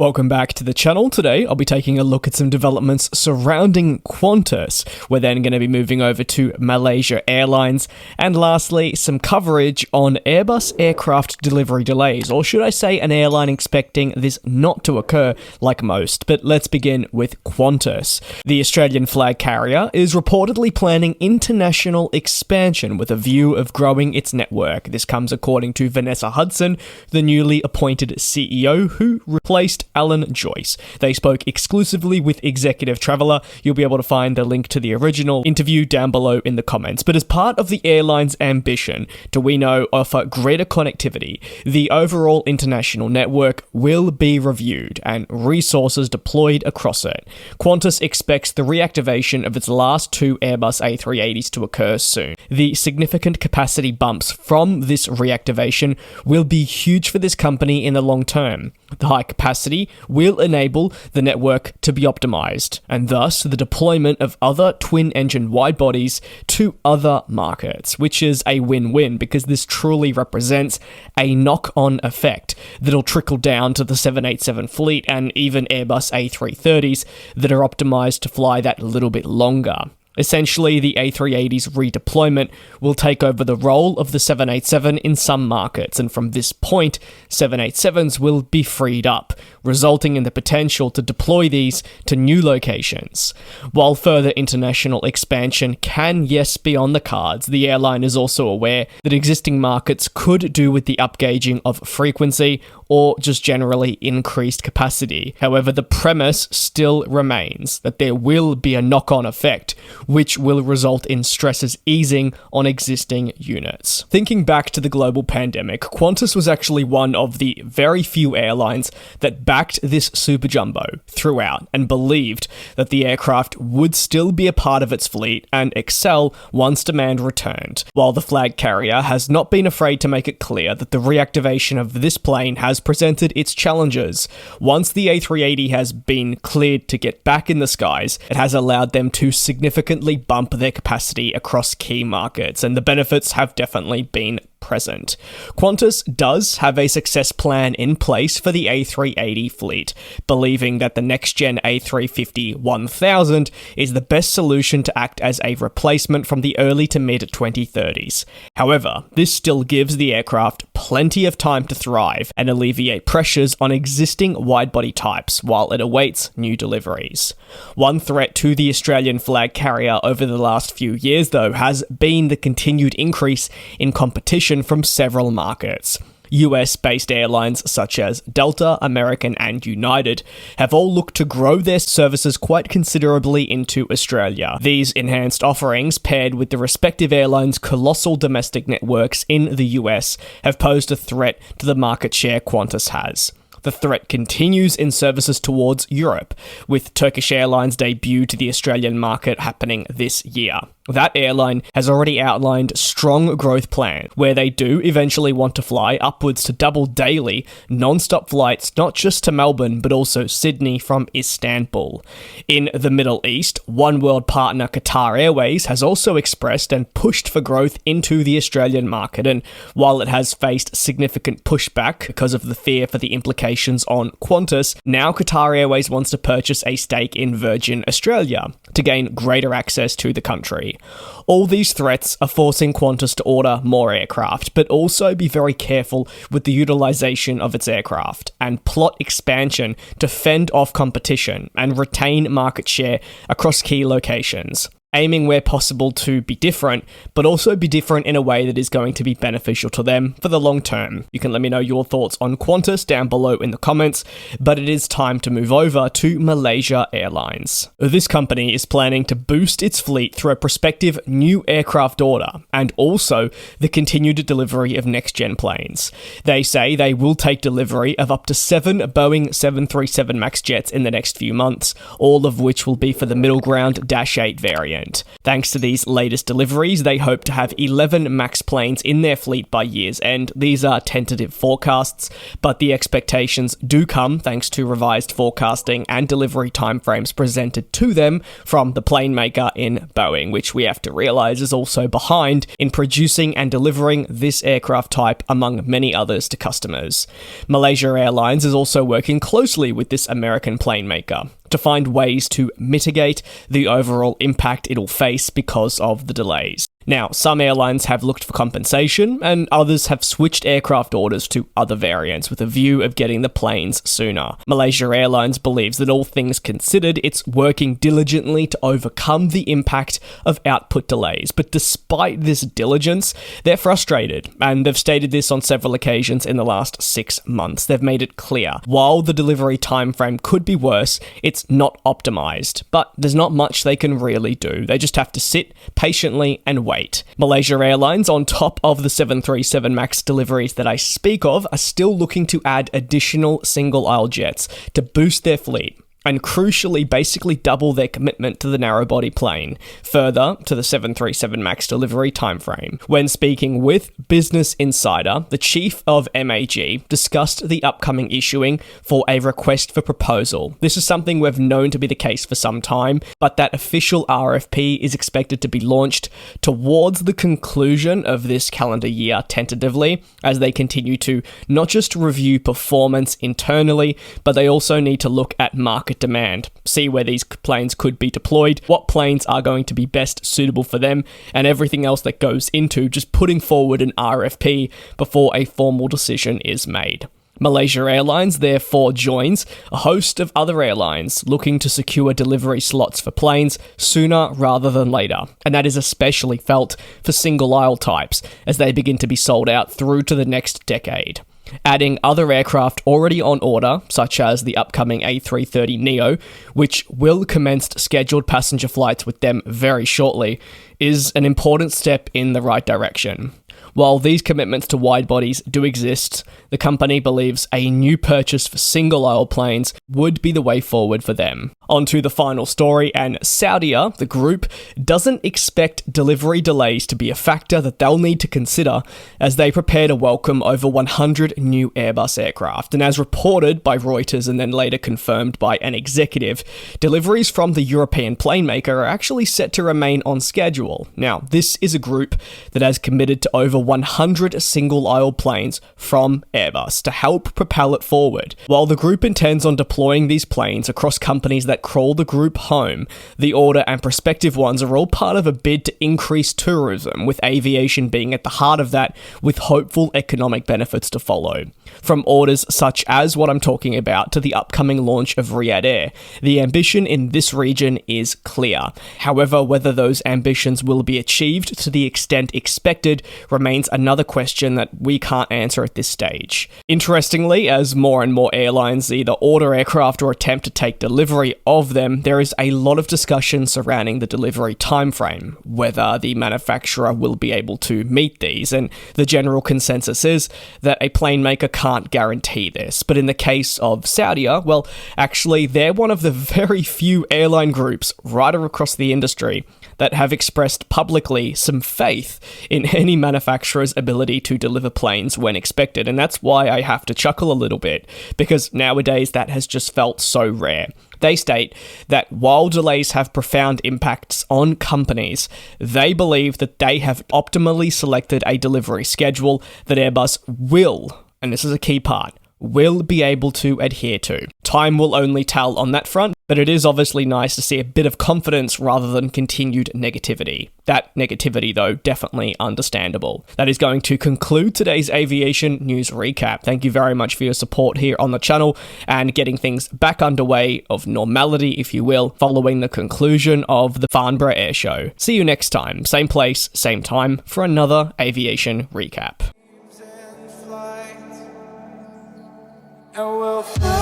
Welcome back to the channel. Today, I'll be taking a look at some developments surrounding Qantas. We're then going to be moving over to Malaysia Airlines, and lastly, some coverage on Airbus aircraft delivery delays, or should I say an airline expecting this not to occur like most. But let's begin with Qantas. The Australian flag carrier is reportedly planning international expansion with a view of growing its network. This comes according to Vanessa Hudson, the newly appointed CEO who replaced Alan Joyce. They spoke exclusively with Executive Traveller. You'll be able to find the link to the original interview down below in the comments. But as part of the airline's ambition to, we know, offer greater connectivity, the overall international network will be reviewed and resources deployed across it. Qantas expects the reactivation of its last two Airbus A380s to occur soon. The significant capacity bumps from this reactivation will be huge for this company in the long term. The high capacity will enable the network to be optimized, and thus the deployment of other twin-engine widebodies to other markets, which is a win-win because this truly represents a knock-on effect that'll trickle down to the 787 fleet and even Airbus A330s that are optimized to fly that little bit longer. Essentially, the A380's redeployment will take over the role of the 787 in some markets, and from this point, 787s will be freed up, resulting in the potential to deploy these to new locations. While further international expansion can, yes, be on the cards, the airline is also aware that existing markets could do with the upgauging of frequency or just generally increased capacity. However, the premise still remains that there will be a knock-on effect, which will result in stresses easing on existing units. Thinking back to the global pandemic, Qantas was actually one of the very few airlines that backed this super jumbo throughout and believed that the aircraft would still be a part of its fleet and excel once demand returned. While the flag carrier has not been afraid to make it clear that the reactivation of this plane has presented its challenges. Once the A380 has been cleared to get back in the skies, it has allowed them to significantly bump their capacity across key markets, and the benefits have definitely been present. Qantas does have a success plan in place for the A380 fleet, believing that the next-gen A350-1000 is the best solution to act as a replacement from the early to mid-2030s. However, this still gives the aircraft plenty of time to thrive and alleviate pressures on existing wide-body types while it awaits new deliveries. One threat to the Australian flag carrier over the last few years, though, has been the continued increase in competition from several markets. US-based airlines such as Delta, American, and United have all looked to grow their services quite considerably into Australia. These enhanced offerings, paired with the respective airlines' colossal domestic networks in the US, have posed a threat to the market share Qantas has. The threat continues in services towards Europe, with Turkish Airlines' debut to the Australian market happening this year. That airline has already outlined strong growth plans, where they do eventually want to fly upwards to double daily, non-stop flights not just to Melbourne but also Sydney from Istanbul. In the Middle East, One World partner Qatar Airways has also expressed and pushed for growth into the Australian market, and while it has faced significant pushback because of the fear for the implications on Qantas, now Qatar Airways wants to purchase a stake in Virgin Australia to gain greater access to the country. All these threats are forcing Qantas to order more aircraft, but also be very careful with the utilization of its aircraft and plot expansion to fend off competition and retain market share across key locations. Aiming where possible to be different, but also be different in a way that is going to be beneficial to them for the long term. You can let me know your thoughts on Qantas down below in the comments, but it is time to move over to Malaysia Airlines. This company is planning to boost its fleet through a prospective new aircraft order, and also the continued delivery of next-gen planes. They say they will take delivery of up to 7 Boeing 737 MAX jets in the next few months, all of which will be for the middle ground Dash 8 variant. significant. Thanks to these latest deliveries, they hope to have 11 MAX planes in their fleet by year's end. These are tentative forecasts, but the expectations do come thanks to revised forecasting and delivery timeframes presented to them from the plane maker in Boeing, which we have to realize is also behind in producing and delivering this aircraft type among many others to customers. Malaysia Airlines is also working closely with this American plane maker to find ways to mitigate the overall impact it'll face because of the delays. Now, some airlines have looked for compensation, and others have switched aircraft orders to other variants with a view of getting the planes sooner. Malaysia Airlines believes that all things considered, it's working diligently to overcome the impact of output delays. But despite this diligence, they're frustrated, and they've stated this on several occasions in the last 6 months. They've made it clear, while the delivery timeframe could be worse, it's not optimized. But there's not much they can really do. They just have to sit patiently and wait. Malaysia Airlines, on top of the 737 MAX deliveries that I speak of, are still looking to add additional single-aisle jets to boost their fleet and crucially basically double their commitment to the narrow-body plane, further to the 737 MAX delivery timeframe. When speaking with Business Insider, the chief of MAG discussed the upcoming issuing for a request for proposal. This is something we've known to be the case for some time, but that official RFP is expected to be launched towards the conclusion of this calendar year tentatively, as they continue to not just review performance internally, but they also need to look at market demand, see where these planes could be deployed, what planes are going to be best suitable for them, and everything else that goes into just putting forward an RFP before a formal decision is made. Malaysia Airlines therefore joins a host of other airlines looking to secure delivery slots for planes sooner rather than later, and that is especially felt for single-aisle types as they begin to be sold out through to the next decade. Adding other aircraft already on order, such as the upcoming A330neo, which will commence scheduled passenger flights with them very shortly, is an important step in the right direction. While these commitments to wide bodies do exist, the company believes a new purchase for single-aisle planes would be the way forward for them. On to the final story, and Saudia, the group, doesn't expect delivery delays to be a factor that they'll need to consider as they prepare to welcome over 100 new Airbus aircraft. And as reported by Reuters and then later confirmed by an executive, deliveries from the European plane maker are actually set to remain on schedule. Now, this is a group that has committed to over 100 single-aisle planes from Airbus to help propel it forward. While the group intends on deploying these planes across companies that crawl the group home, the order and prospective ones are all part of a bid to increase tourism, with aviation being at the heart of that, with hopeful economic benefits to follow. From orders such as what I'm talking about to the upcoming launch of Riyadh Air, the ambition in this region is clear. However, whether those ambitions will be achieved to the extent expected remains another question that we can't answer at this stage. Interestingly, as more and more airlines either order aircraft or attempt to take delivery of them, there is a lot of discussion surrounding the delivery timeframe, whether the manufacturer will be able to meet these, and the general consensus is that a plane maker can't guarantee this. But in the case of Saudia, well, actually, they're one of the very few airline groups right across the industry that have expressed publicly some faith in any manufacturer's ability to deliver planes when expected. And that's why I have to chuckle a little bit, because nowadays that has just felt so rare. They state that while delays have profound impacts on companies, they believe that they have optimally selected a delivery schedule that Airbus will, and this is a key part, will be able to adhere to. Time will only tell on that front, but it is obviously nice to see a bit of confidence rather than continued negativity. That negativity, though, definitely understandable. That is going to conclude today's aviation news recap. Thank you very much for your support here on the channel and getting things back underway of normality, if you will, following the conclusion of the Farnborough Air Show. See you next time, same place, same time, for another aviation recap. And we'll fly.